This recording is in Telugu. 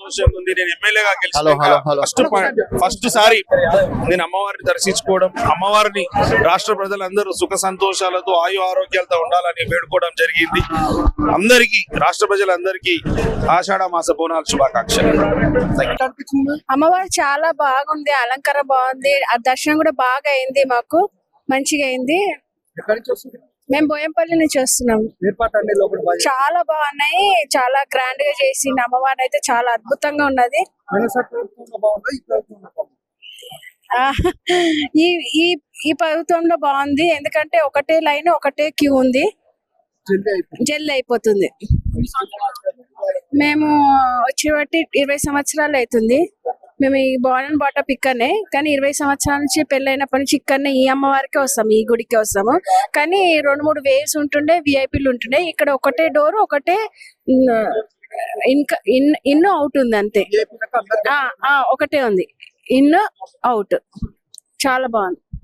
సంతోషంగా ఉంది. నేను ఎమ్మెల్యేగా గెలిచిన ఫస్ట్ సారి నేను అమ్మవారిని దర్శించుకోవడం, అమ్మవారిని రాష్ట్ర ప్రజలందరూ సుఖ సంతోషాలతో ఆయు ఆరోగ్యాలతో ఉండాలని వేడుకోవడం జరిగింది. అందరికీ రాష్ట్ర ప్రజలందరికీ ఆషాఢ మాస బోనాలు శుభాకాంక్షలు. అమ్మవారు చాలా బాగుంది, అలంకారం బాగుంది, ఆ దర్శనం కూడా బాగా అయింది, మాకు మంచిగా అయింది. మేము బోయంపల్లి నుంచి వస్తున్నాము. చాలా బాగున్నాయి, చాలా గ్రాండ్ గా చేసింది అమ్మవారిని అయితే, చాలా అద్భుతంగా ఉన్నది. ఈ ఈ ఈ ప్రభుత్వంలో బాగుంది, ఎందుకంటే ఒకటే లైన్ ఒకటే క్యూ ఉంది, జల్ది అయిపోతుంది. మేము వచ్చి బట్టి 20 సంవత్సరాలు అవుతుంది. మేము ఈ బోర్న్ బాటప్ ఇక్కడనే, కానీ 20 సంవత్సరాల నుంచి పెళ్ళైనప్పటి నుంచి ఇక్కడనే ఈ అమ్మవారికి వస్తాము, ఈ గుడికి వస్తాము. కానీ 2-3 వేవ్స్ ఉంటుండే, విఐపీలు ఉంటుండే. ఇక్కడ ఒకటే డోర్, ఒకటే ఇన్ అవుట్ ఉంది అంతే. ఒకటే ఉంది, ఇన్ అవుట్. చాలా బాగుంది.